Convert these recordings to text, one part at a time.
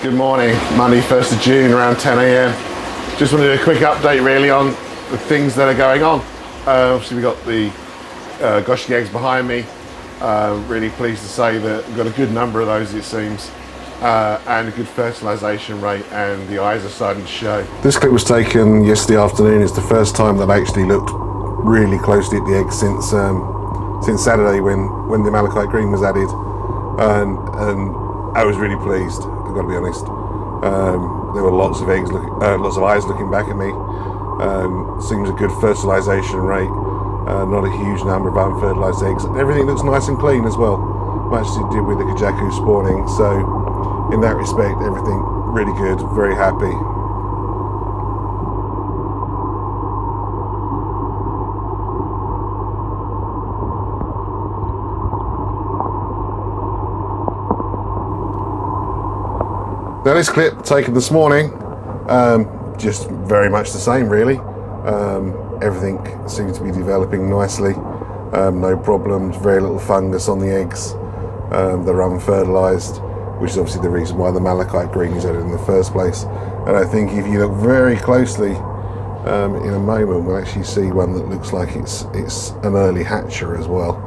Good morning, Monday 1st of June around 10 a.m. Just wanted to do a quick update really on the things that are going on. Obviously we've got the Goshiki eggs behind me. Really pleased to say that we've got a good number of those it seems, and a good fertilisation rate, and the eyes are starting to show. This clip was taken yesterday afternoon. It's the first time that I actually looked really closely at the eggs since Saturday when the malachite green was added, and I was really pleased. I've got to be honest. There were lots of eggs, lots of eyes looking back at me. Seems a good fertilisation rate. Not a huge number of unfertilised eggs. Everything looks nice and clean as well, much as it did with the Kujaku spawning. So, in that respect, everything really good. Very happy. Now this clip taken this morning, just very much the same really. Everything seems to be developing nicely, no problems, very little fungus on the eggs that are unfertilised, which is obviously the reason why the malachite green is added in the first place. And I think if you look very closely, in a moment we'll actually see one that looks like it's an early hatcher as well.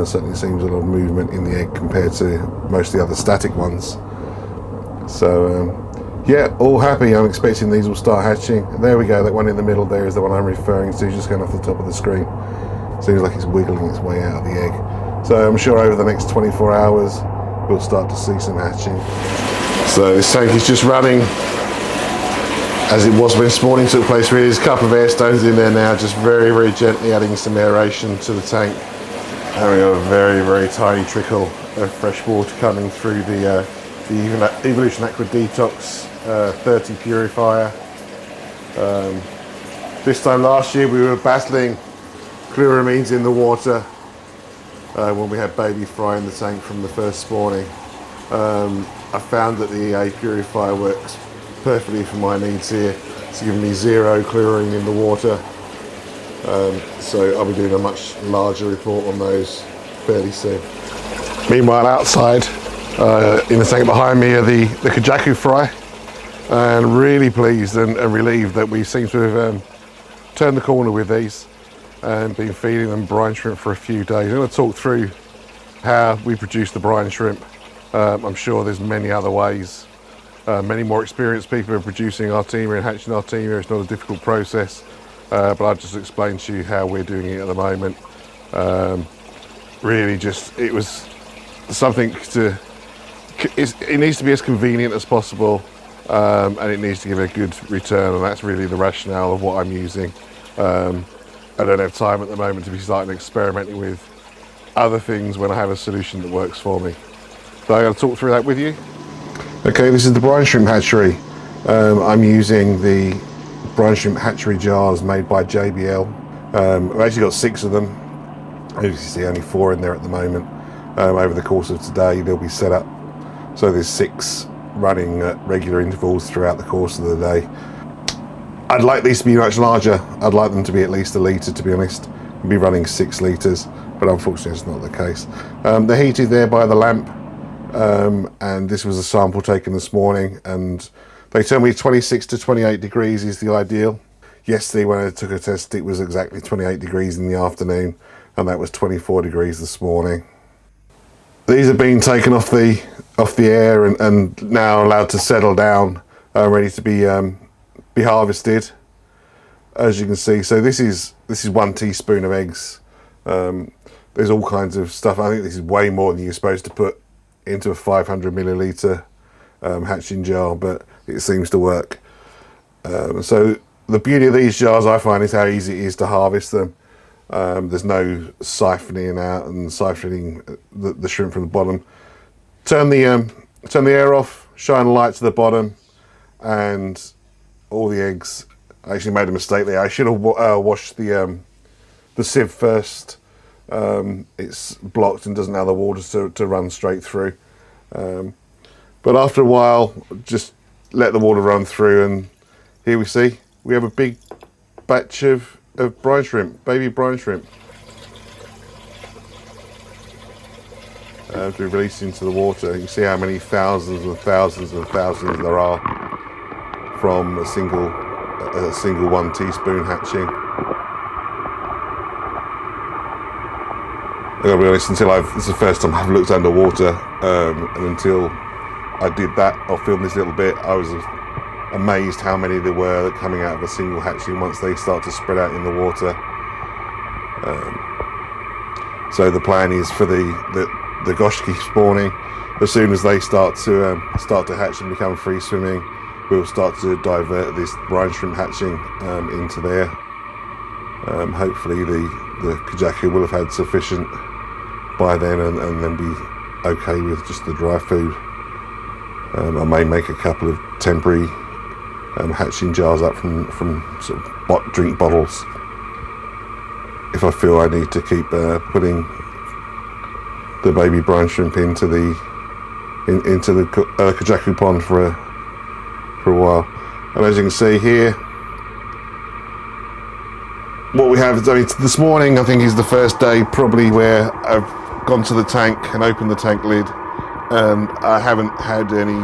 Certainly seems a lot of movement in the egg compared to most of the other static ones. So yeah, all happy. I'm expecting these will start hatching. There we go, that one in the middle there is the one I'm referring to, just going off the top of the screen. Seems like it's wiggling its way out of the egg. So I'm sure over the next 24 hours we'll start to see some hatching. So this tank is just running as it was when spawning took place really. There's a couple of air stones in there now, just very, very gently adding some aeration to the tank. And we have a very, very tiny trickle of fresh water coming through the Evolution Aqua Detox 30 purifier. This time last year we were battling chloramines in the water when we had baby fry in the tank from the first spawning. I found that the EA purifier works perfectly for my needs here. It's giving me 0 chlorine in the water. So I'll be doing a much larger report on those fairly soon. Meanwhile outside, in the tank behind me are the Kujaku fry, and really pleased and relieved that we seem to have turned the corner with these and been feeding them brine shrimp for a few days. I'm going to talk through how we produce the brine shrimp. I'm sure there's many other ways. Many more experienced people are producing Artemia and hatching Artemia. It's not a difficult process, but I'll just explain to you how we're doing it at the moment. Really just, it was something to, it needs to be as convenient as possible, and it needs to give a good return, and that's really the rationale of what I'm using. I don't have time at the moment to be starting experimenting with other things when I have a solution that works for me. So I'm going to talk through that with you. Okay, this is the brine shrimp hatchery. I'm using the brine shrimp hatchery jars made by JBL. I've actually got 6 of them. As you can see, only 4 in there at the moment. Over the course of today they'll be set up. So there's 6 running at regular intervals throughout the course of the day. I'd like these to be much larger. I'd like them to be at least 1 litre, to be honest. I'd be running 6 litres, but unfortunately it's not the case. They're heated there by the lamp, and this was a sample taken this morning, and they tell me 26 to 28 degrees is the ideal. Yesterday when I took a test it was exactly 28 degrees in the afternoon, and that was 24 degrees this morning. These have been taken off the air and now allowed to settle down, ready to be harvested. As you can see, so this is 1 teaspoon of eggs. There's all kinds of stuff. I think this is way more than you're supposed to put into a 500 milliliter hatching jar, but it seems to work. So the beauty of these jars, I find, is how easy it is to harvest them. There's no siphoning out and siphoning the shrimp from the bottom. Turn the air off, shine a light to the bottom, and all the eggs. I actually made a mistake there. I should have washed the sieve first. It's blocked and doesn't allow the water to run straight through. But after a while, just let the water run through, and here we have a big batch of brine shrimp, baby brine shrimp. to be released into the water. You can see how many thousands and thousands and thousands there are from a single 1 teaspoon hatching. I gotta be honest, this is the first time I've looked underwater, and until I did that, or filmed this little bit, I was amazed how many there were coming out of a single hatching once they start to spread out in the water. So the plan is for the Goshiki spawning, as soon as they start to hatch and become free swimming, we'll start to divert this brine shrimp hatching into there. Hopefully the Kujaku will have had sufficient by then and then be okay with just the dry food. I may make a couple of temporary hatching jars up from sort of drink bottles if I feel I need to keep putting the baby brine shrimp into the Kujaku pond for a while. And as you can see here, what we have, I mean, this morning I think is the first day probably where I've gone to the tank and opened the tank lid, and I haven't had any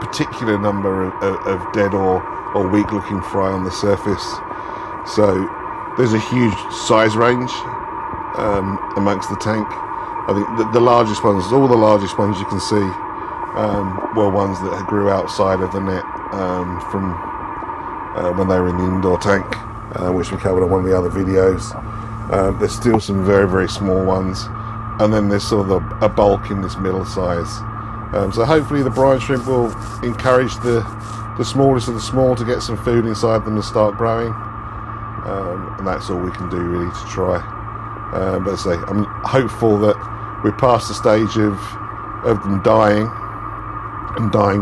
particular number of dead or weak looking fry on the surface. So there's a huge size range amongst the tank. I think the largest ones, all the largest ones you can see, were ones that grew outside of the net from when they were in the indoor tank, which we covered on one of the other videos. There's still some very, very small ones, and then there's sort of a bulk in this middle size. So hopefully the brine shrimp will encourage the smallest of the small to get some food inside them and start growing. And that's all we can do really to try. But as I say, I'm hopeful that we're past the stage of them dying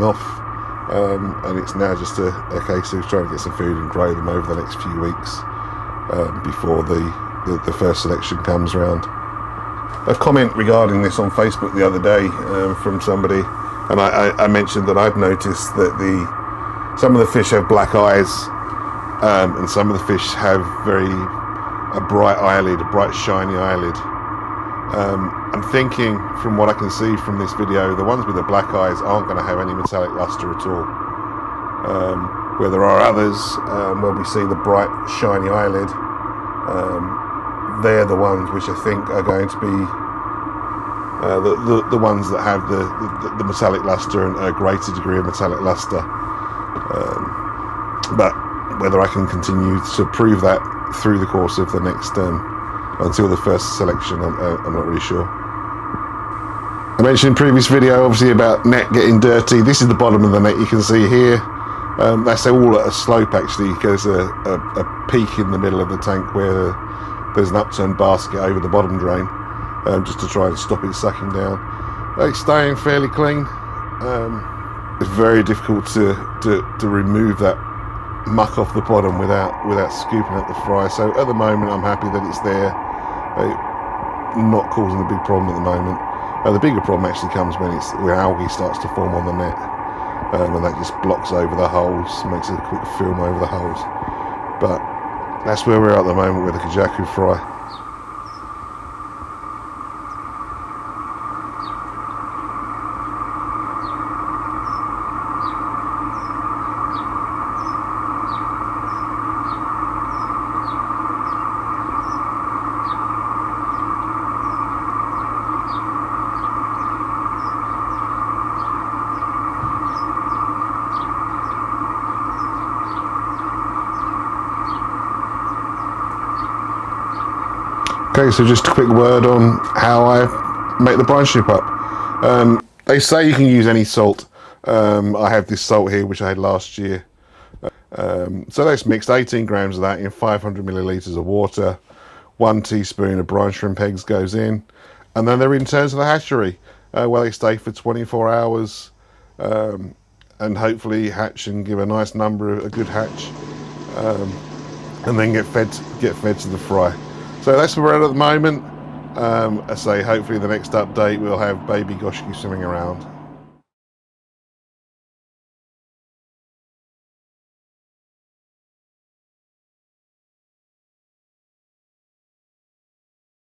off, and it's now just a case of trying to get some food and grow them over the next few weeks before the first selection comes round. A comment regarding this on Facebook the other day from somebody, and I mentioned that I've noticed that some of the fish have black eyes, and some of the fish have a bright eyelid, a bright shiny eyelid. I'm thinking, from what I can see from this video, the ones with the black eyes aren't going to have any metallic luster at all. Where there are others, where we see the bright shiny eyelid, they're the ones which I think are going to be the ones that have the metallic luster and a greater degree of metallic luster. But whether I can continue to prove that through the course of the next until the first selection, I'm not really sure. I mentioned in previous video obviously about net getting dirty. This is the bottom of the net you can see here. That's all at a slope actually. There's a peak in the middle of the tank where there's an upturned basket over the bottom drain, just to try and stop it sucking down. It's staying fairly clean. It's very difficult to remove that muck off the bottom without scooping up the fry. So at the moment I'm happy that it's there, not causing a big problem at the moment. The bigger problem actually comes when algae starts to form on the net, and that just blocks over the holes, makes a quick film over the holes. But that's where we're at the moment with the Kujaku fry. Okay, so just a quick word on how I make the brine shrimp up. They say you can use any salt. I have this salt here which I had last year. So that's mixed 18 grams of that in 500 millilitres of water. 1 teaspoon of brine shrimp eggs goes in, and then they're returned to the hatchery where they stay for 24 hours and hopefully hatch and give a nice number, a good hatch, and then get fed to the fry. So that's where we're at the moment. I say hopefully the next update we'll have baby Goshiki swimming around.